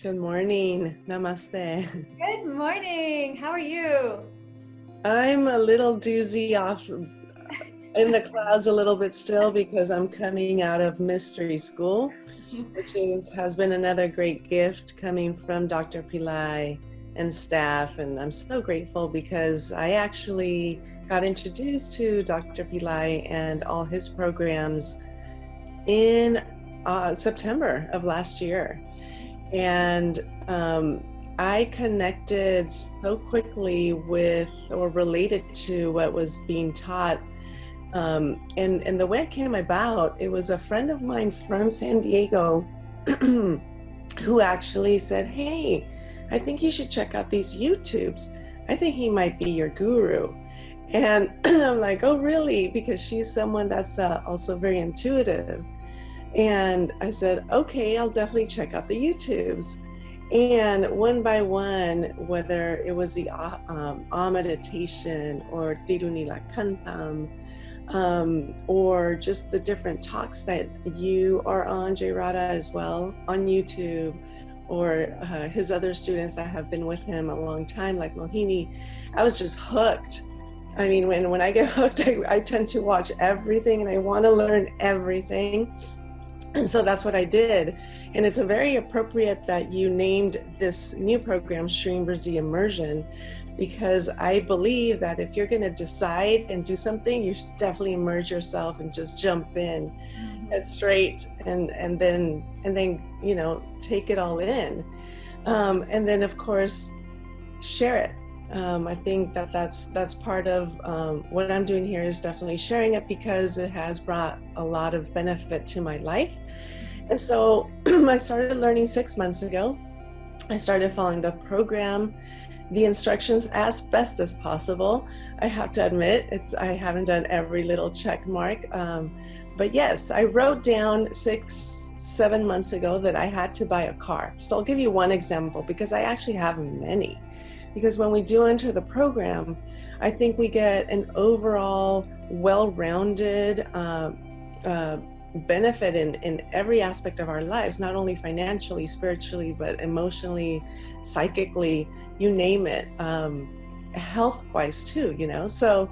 Good morning. Namaste. Good morning. How are you? I'm a little doozy off in the clouds a little bit still because I'm coming out of mystery school, has been another great gift coming from Dr. Pillai and staff. And I'm so grateful because I actually got introduced to Dr. Pillai and all his programs in September of last year. And I connected so quickly with or related to what was being taught. And the way it came about, it was a friend of mine from San Diego who actually said, "Hey, I think you should check out these YouTubes. I think he might be your guru." And I'm like, "Oh, really?" Because she's someone that's also very intuitive. And I said, okay, I'll definitely check out the YouTubes. And one by one, whether it was the meditation or Tirunila Kantam, or just the different talks that you are on, Jay Radha, as well on YouTube, or his other students that have been with him a long time, like Mohini, I was just hooked. I mean, when I get hooked, I tend to watch everything and I want to learn everything. And so that's what I did. And it's a very appropriate that you named this new program, Shreem Brzee Immersion, because I believe that if you're going to decide and do something, you should definitely immerse yourself and just jump in head straight and then take it all in. And then of course, share it. I think that's part of what I'm doing here is definitely sharing it because it has brought a lot of benefit to my life. And so I started learning 6 months ago. I started following the program, the instructions as best as possible. I have to admit, I haven't done every little check mark. But yes, I wrote down 6-7 months ago that I had to buy a car. So I'll give you one example because I actually have many. Because when we do enter the program, I think we get an overall well-rounded benefit in every aspect of our lives, not only financially, spiritually, but emotionally, psychically, you name it, health-wise too, So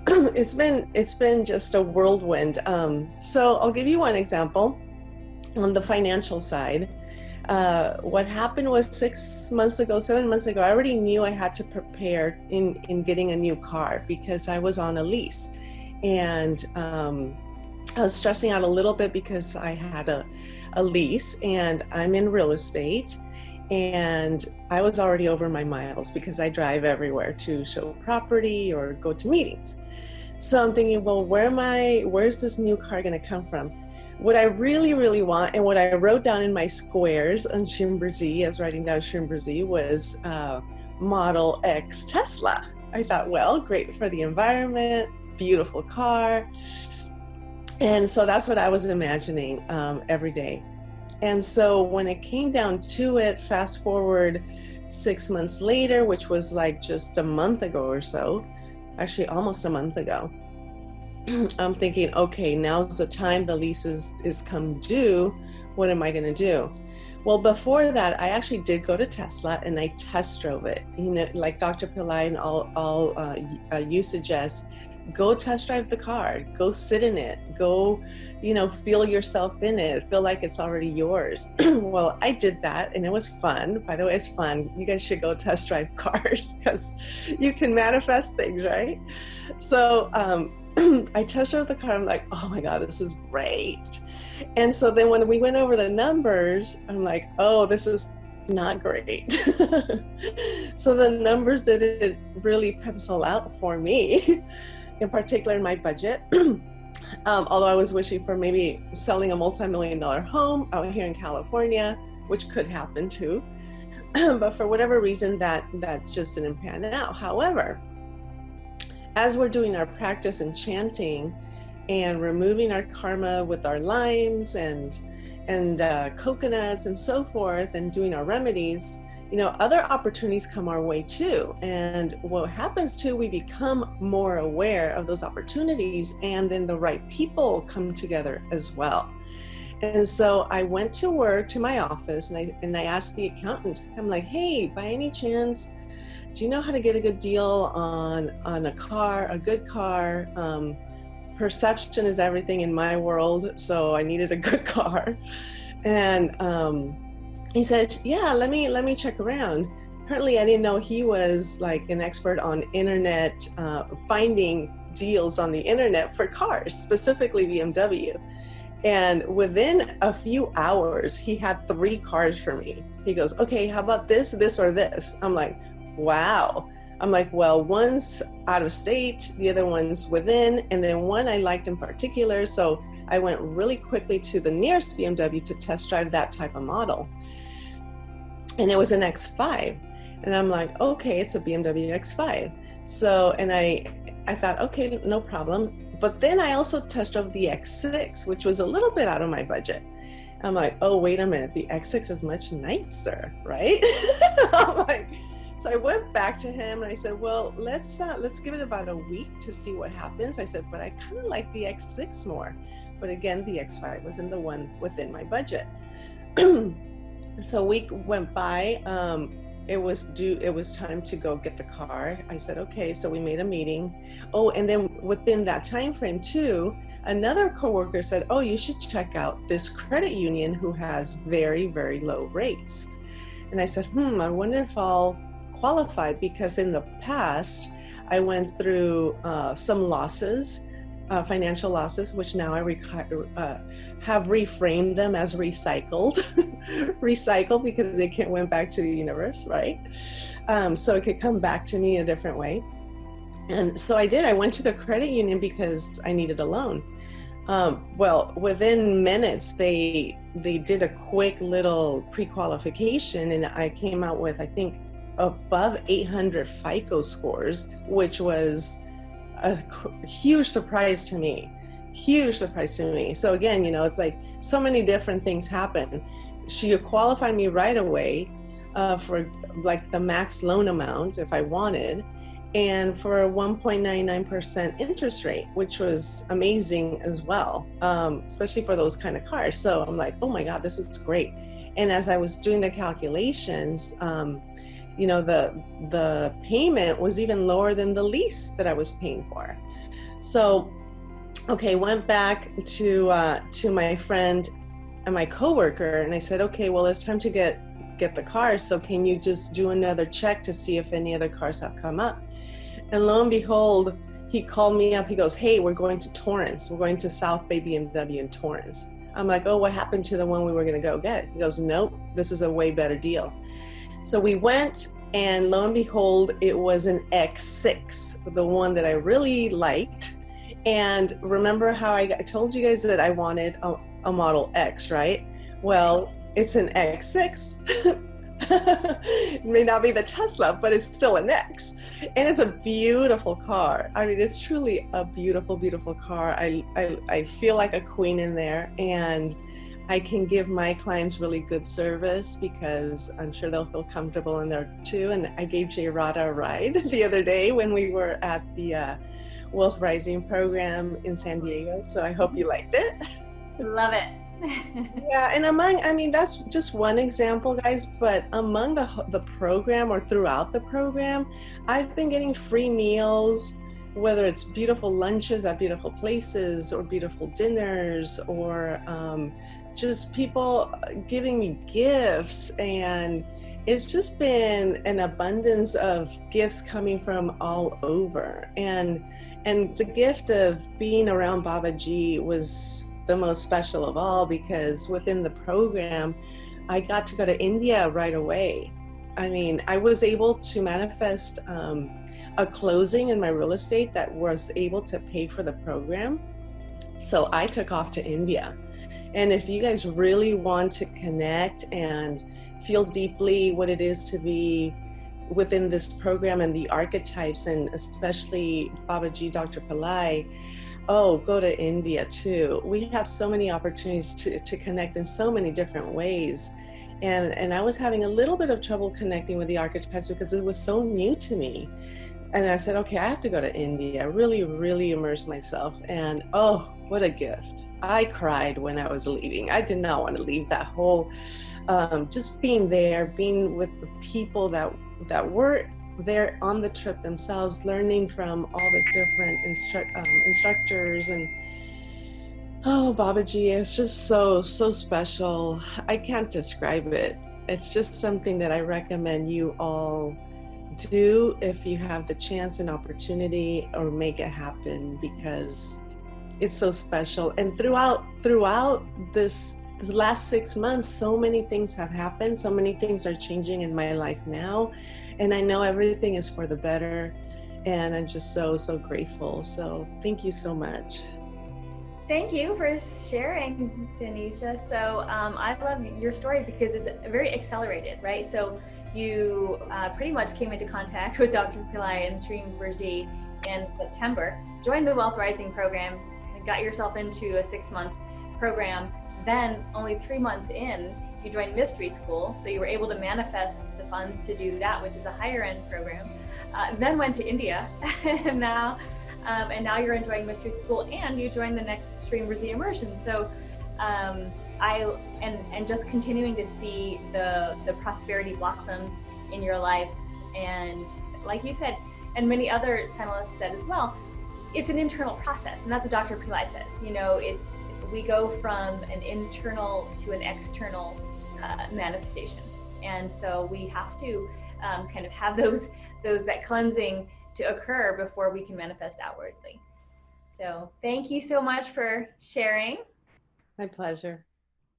it's been just a whirlwind. So I'll give you one example on the financial side. What happened was 7 months ago, I already knew I had to prepare in getting a new car because I was on a lease. And I was stressing out a little bit because I had a lease and I'm in real estate. And I was already over my miles because I drive everywhere to show property or go to meetings. So I'm thinking, well, where's this new car going to come from? What I really, really want, and what I wrote down in my squares on Shreem Brzee, as writing down Shreem Brzee, was Model X Tesla. I thought, well, great for the environment, beautiful car. And so that's what I was imagining every day. And so when it came down to it, fast forward 6 months later, which was like just a month ago or so, actually almost a month ago, I'm thinking, okay, now's the time the lease is come due. What am I going to do? Well, before that, I actually did go to Tesla and I test drove it. Like Dr. Pillai and all you suggest, go test drive the car, go sit in it, go, feel yourself in it, feel like it's already yours. Well, I did that and it was fun. By the way, it's fun. You guys should go test drive cars because you can manifest things, right? So, I test drove the car. I'm like, oh my God, this is great. And so then when we went over the numbers, I'm like, oh, this is not great. So the numbers didn't really pencil out for me, in particular in my budget. Although I was wishing for maybe selling a multi-million-dollar home out here in California, which could happen too. But for whatever reason, that just didn't pan out. However, as we're doing our practice in chanting and removing our karma with our limes and coconuts and so forth, and doing our remedies, other opportunities come our way too. And what happens too, we become more aware of those opportunities, and then the right people come together as well. And so I went to work, to my office, and I asked the accountant, I'm like, hey, by any chance, do you know how to get a good deal on a car, a good car? Perception is everything in my world, so I needed a good car. And he said, yeah, let me check around. Apparently I didn't know he was like an expert on internet, finding deals on the internet for cars, specifically BMW. And within a few hours, he had 3 cars for me. He goes, okay, how about this, this, or this? I'm like, wow. I'm like, well, one's out of state, the other one's within, and then one I liked in particular. So I went really quickly to the nearest BMW to test drive that type of model. And it was an X5. And I'm like, okay, it's a BMW X5. So, and I thought, okay, no problem. But then I also test drove the X6, which was a little bit out of my budget. I'm like, oh, wait a minute, the X6 is much nicer, right? I'm like, so I went back to him and I said, well, let's give it about a week to see what happens. I said, but I kind of like the X6 more. But again, the X5 was in the one within my budget. So a week went by. It was time to go get the car. I said, okay, so we made a meeting. Oh, and then within that time frame too, another coworker said, oh, you should check out this credit union who has very, very low rates. And I said, I wonder if I'll qualify, because in the past, I went through some losses, financial losses, which now I have reframed them as recycled. Recycle, because it went back to the universe, right? So it could come back to me a different way. And so I did. I went to the credit union because I needed a loan. Well, within minutes, they did a quick little pre-qualification, and I came out with, I think, above 800 FICO scores, which was a huge surprise to me. Huge surprise to me. So again, it's like so many different things happen. She qualified me right away for like the max loan amount if I wanted, and for a 1.99% interest rate, which was amazing as well, especially for those kind of cars. So I'm like, oh my God, this is great. And as I was doing the calculations, the payment was even lower than the lease that I was paying for. So, okay, went back to my friend and my coworker, and I said, okay, well, it's time to get the car. So can you just do another check to see if any other cars have come up? And lo and behold, he called me up. He goes, hey, we're going to Torrance. We're going to South Bay BMW in Torrance. I'm like, oh, what happened to the one we were going to go get? He goes, nope, this is a way better deal. So we went, and lo and behold, it was an X6, the one that I really liked. And remember how I told you guys that I wanted a Model X, right? Well, it's an X6. It may not be the Tesla, but it's still an X. And it's a beautiful car. I mean, it's truly a beautiful, beautiful car. I feel like a queen in there, and I can give my clients really good service because I'm sure they'll feel comfortable in there too. And I gave Jay Rada a ride the other day when we were at the Wealth Rising program in San Diego. So I hope you liked it. Love it. Yeah, and that's just one example, guys, but among the program or throughout the program, I've been getting free meals, whether it's beautiful lunches at beautiful places or beautiful dinners, or just people giving me gifts. And it's just been an abundance of gifts coming from all over. And the gift of being around Baba G was the most special of all, because within the program, I got to go to India right away. I mean, I was able to manifest a closing in my real estate that was able to pay for the program. So I took off to India. And if you guys really want to connect and feel deeply what it is to be within this program and the archetypes, and especially Baba G, Dr. Pillai, go to India too. We have so many opportunities to connect in so many different ways. And I was having a little bit of trouble connecting with the archetypes because it was so new to me. And I said, okay, I have to go to India, really, really immerse myself. And oh, what a gift. I cried when I was leaving. I did not want to leave that whole, just being there, being with the people that were there on the trip themselves, learning from all the different instructors and oh, Babaji, it's just so, so special. I can't describe it. It's just something that I recommend you all do if you have the chance and opportunity or make it happen because it's so special. And throughout this last 6 months, so many things have happened. So many things are changing in my life now. And I know everything is for the better. And I'm just so, so grateful. So thank you so much. Thank you for sharing, Danisa. So I love your story because it's very accelerated, right? So you pretty much came into contact with Dr. Pillai and Shreem Brzee in September, joined the Wealth Rising program, got yourself into a 6-month program. Then only 3 months in, you joined Mystery School. So you were able to manifest the funds to do that, which is a higher end program. Then went to India and now you're enjoying Mystery School, and you joined the next Shreem Brzee immersion. So and just continuing to see the prosperity blossom in your life, and like you said, and many other panelists said as well, it's an internal process, and that's what Dr. Pillai says. We go from an internal to an external manifestation, and so we have to kind of have that cleansing to occur before we can manifest outwardly. So thank you so much for sharing. My pleasure.